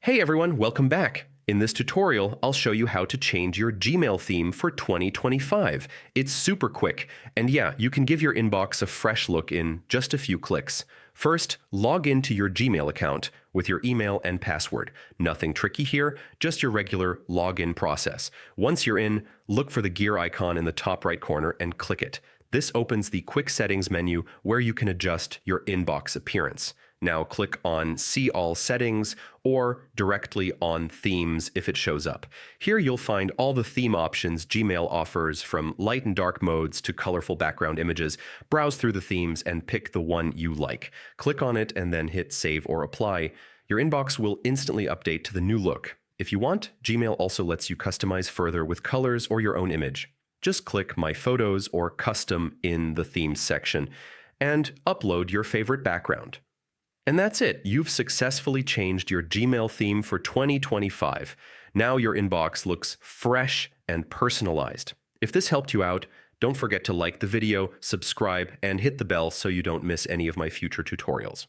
Hey everyone, welcome back. In this tutorial, I'll show you how to change your Gmail theme for 2025. It's super quick, and yeah, you can give your inbox a fresh look in just a few clicks. First, log into your Gmail account with your email and password. Nothing tricky here, just your regular login process. Once you're in, look for the gear icon in the top right corner and click it. This opens the Quick Settings menu where you can adjust your inbox appearance. Now click on See All Settings or directly on Themes if it shows up. Here you'll find all the theme options Gmail offers, from light and dark modes to colorful background images. Browse through the themes and pick the one you like. Click on it and then hit Save or Apply. Your inbox will instantly update to the new look. If you want, Gmail also lets you customize further with colors or your own image. Just click My Photos or Custom in the Themes section and upload your favorite background. And that's it. You've successfully changed your Gmail theme for 2025. Now your inbox looks fresh and personalized. If this helped you out, don't forget to like the video, subscribe, and hit the bell so you don't miss any of my future tutorials.